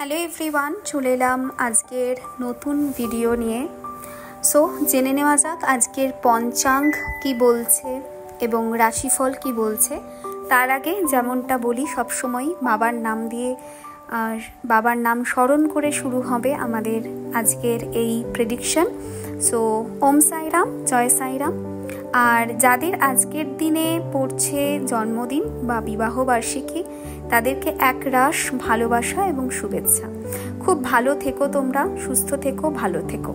Hello everyone, চলে এলাম আজকের নতুন ভিডিও নিয়ে। সো জেনে নেওয়া যাক আজকের পঞ্চাঙ্গ কি বলছে এবং রাশিফল কি বলছে। তার আগে যেমনটা বলি সবসময় বাবার নাম দিয়ে আর বাবার নাম স্মরণ করে শুরু হবে আমাদের আজকের এই প্রেডিকশন। সো ওম সাইরাম, জয় সাইরাম। আর যাদের আজকের দিনে পড়ছে জন্মদিন বা বিবাহবার্ষিকী, তাদেরকে একরাশ ভালোবাসা এবং শুভেচ্ছা। খুব ভালো থেকো, তোমরা সুস্থ থেকো, ভালো থেকো।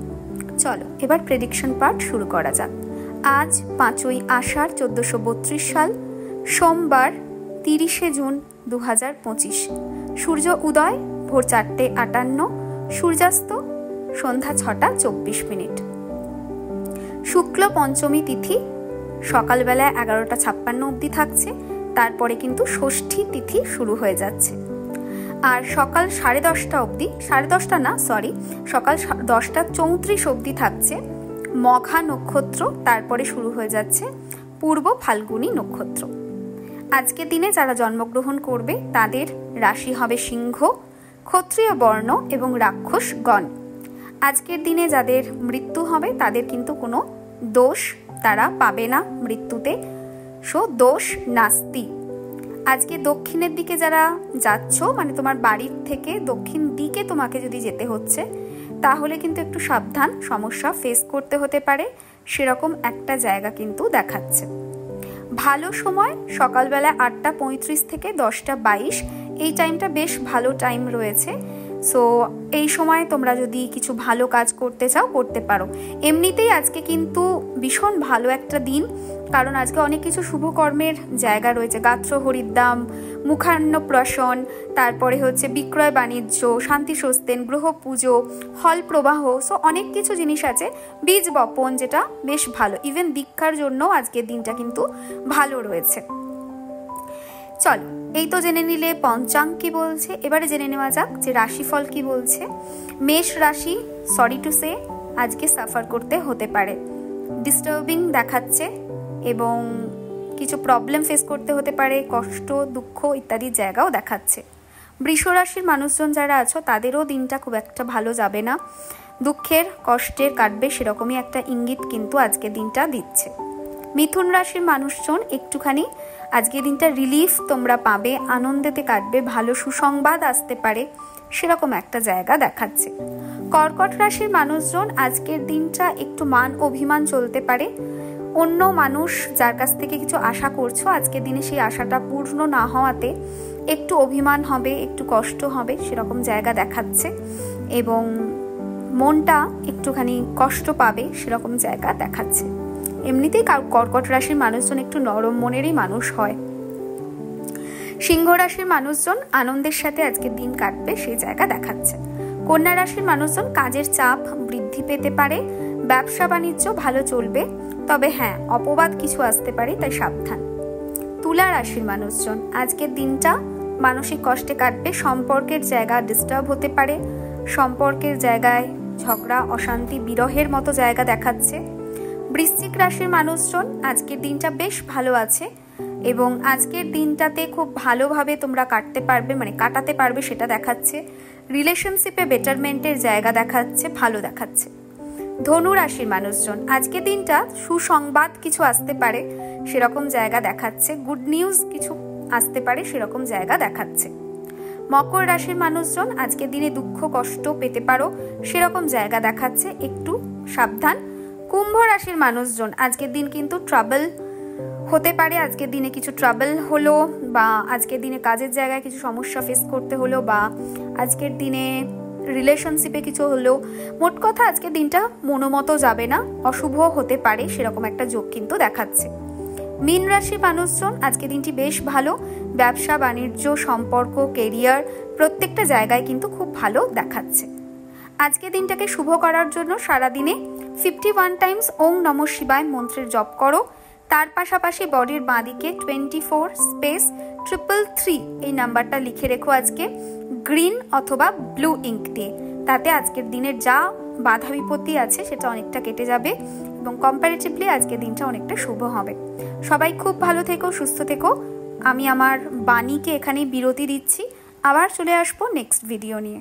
চলো এবার প্রেডিকশন পার্ট শুরু করা যাক। আজ 5ই আষাঢ় 1432 সাল, সোমবার 30শে জুন 2025। সূর্য উদয় ভোর 4:58, সূর্যাস্ত সন্ধ্যা 6:24। শুক্ল পঞ্চমী তিথি সকালবেলা 11:56 অবধি থাকছে, তারপরে কিন্তু ষষ্ঠী তিথি শুরু হয়ে যাচ্ছে। আর সকাল 10:30 অবধি, 10:30 না সরি, সকাল 10:34 অবধি থাকছে মঘা নক্ষত্র, তারপরে শুরু হয়ে যাচ্ছে পূর্ব ফাল্গুনী নক্ষত্র। আজকের দিনে যারা জন্মগ্রহণ করবে তাদের রাশি হবে সিংহ, ক্ষত্রিয় বর্ণ এবং রাক্ষস গণ। আজকের দিনে যাদের মৃত্যু হবে তাদের কিন্তু কোনো দোষ তারা পাবে না মৃত্যুতে, সো দোষ নাস্তি। আজকে দক্ষিণের দিকে যারা যাচ্ছ, মানে তোমার বাড়ির থেকে দক্ষিণ দিকে তোমাকে যদি যেতে হচ্ছে, তাহলে কিন্তু একটু সাবধান, সমস্যা ফেস করতে হতে পারে, সেরকম একটা জায়গা কিন্তু দেখাচ্ছে। ভালো সময় সকালবেলা 8:35 থেকে 10:22, এই টাইমটা বেশ ভালো টাইম রয়েছে। সো এই সময় তোমরা যদি কিছু ভালো কাজ করতে চাও করতে পারো। এমনিতেই আজকে কিন্তু ভীষণ ভালো একটা দিন, কারণ আজকে অনেক কিছু শুভকর্মের জায়গা রয়েছে। গাত্র হরিদ্দাম, মুখান্নপ্রাশন, তারপরে হচ্ছে বিক্রয় বাণিজ্য, শান্তি সস্তেন, গ্রহ পুজো, হল প্রবাহ, সো অনেক কিছু জিনিস আছে। বীজ বপন, যেটা বেশ ভালো। ইভেন দীক্ষার জন্য আজকের দিনটা কিন্তু ভালো রয়েছে। চলো, এই তো জেনে নিলে পঞ্চাঙ্গ কি বলছে, এবারে জেনে নেওয়া যাক যে রাশিফল কি বলছে। মেষ রাশি, সরি টু সে, আজকে সাফার করতে হতে পারে। ডিস্টার্বিং দেখাচ্ছে এবং কিছু প্রবলেম ফেস করতে হতে পারে, কষ্ট দুঃখ ইত্যাদি জায়গাও দেখাচ্ছে। বৃষ রাশির মানুষজন যারা আছো তাদেরও দিনটা খুব একটা ভালো যাবে না, দুঃখের কষ্টের কাটবে সেরকমই একটা ইঙ্গিত কিন্তু আজকের দিনটা দিচ্ছে। মিথুন রাশির মানুষজন একটুখানি আজকের দিনটা রিলিফ তোমরা পাবে, আনন্দেতে কাটবে, ভালো সুসংবাদ আসতে পারে, সেরকম একটা জায়গা দেখাচ্ছে। কর্কট রাশির মানুষজন আজকের দিনটা একটু মান অভিমান চলতে পারে। অন্য মানুষ যার কাছ থেকে কিছু আশা করছো, আজকের দিনে সেই আশাটা পূর্ণ না হওয়াতে একটু অভিমান হবে, একটু কষ্ট হবে, সেরকম জায়গা দেখাচ্ছে এবং মনটা একটুখানি কষ্ট পাবে, সেরকম জায়গা দেখাচ্ছে। এমনিতেই কর্কট রাশির মানুষজন একটু নরম মনেরই মানুষ হয়। সিংহ রাশির মানুষজন আনন্দের সাথে আজকের দিন কাটবে, সেই জায়গা দেখাচ্ছে। কন্যা রাশির মানুষজন কাজের চাপ বৃদ্ধি পেতে পারে, ব্যবসা বাণিজ্য ভালো চলবে, তবে হ্যাঁ অপবাদ কিছু আসতে পারে, তাই সাবধান। তুলা রাশির মানুষজন আজকের দিনটা মানসিক কষ্টে কাটবে, সম্পর্কের জায়গা ডিস্টার্ব হতে পারে, সম্পর্কের জায়গায় ঝগড়া অশান্তি বিরহের মতো জায়গা দেখাচ্ছে। বৃশ্চিক রাশির মানুষজন আজকের দিনটা বেশ ভালো আছে এবং আজকের দিনটাতে খুব ভালোভাবে তোমরা কাটাতে পারবে সেটা দেখাচ্ছে। রিলেশনশিপে বেটারমেন্টের জায়গা দেখাচ্ছে, ভালো দেখাচ্ছে। ধনু রাশির মানুষজন আজকের দিনটা সুসংবাদ কিছু আসতে পারে, সেরকম জায়গা দেখাচ্ছে। গুড নিউজ কিছু আসতে পারে, সেরকম জায়গা দেখাচ্ছে। মকর রাশির মানুষজন আজকের দিনে দুঃখ কষ্ট পেতে পারো, সেরকম জায়গা দেখাচ্ছে, একটু সাবধান। কুম্ভ রাশির মানুষজন আজকের দিন কিন্তু ট্রাবল হতে পারে, আজকের দিনে কিছু ট্রাবল হলো, বা আজকের দিনে কাজের জায়গায় কিছু সমস্যা ফেস করতে হলো, বা আজকের দিনে রিলেশনশিপে কিছু হলো। মোট কথা আজকের দিনটা মনোমতো যাবে না, অশুভ হতে পারে, সেরকম একটা যোগ কিন্তু দেখাচ্ছে। মীন রাশির মানুষজন আজকের দিনটি বেশ ভালো, ব্যবসা বাণিজ্য সম্পর্ক কেরিয়ার প্রত্যেকটা জায়গায় কিন্তু খুব ভালো দেখাচ্ছে। আজকের দিনটাকে শুভ করার জন্য সারাদিনে 51 টাইমস ওম নমঃ শিবায় মন্ত্রের জপ করো। তার পাশাপাশি বডির বাঁদিকে 24 এই নাম্বারটা লিখে রেখো আজকে গ্রিন অথবা ব্লু ইঙ্ক দিয়ে। তাতে আজকের দিনের যা বাধা বিপত্তি আছে সেটা অনেকটা কেটে যাবে এবং কম্পারেটিভলি আজকের দিনটা অনেকটা শুভ হবে। সবাই খুব ভালো থেকো, সুস্থ থেকো। আমি আমার বাণীকে এখানেই বিরতি দিচ্ছি, আবার চলে আসবো নেক্সট ভিডিও নিয়ে।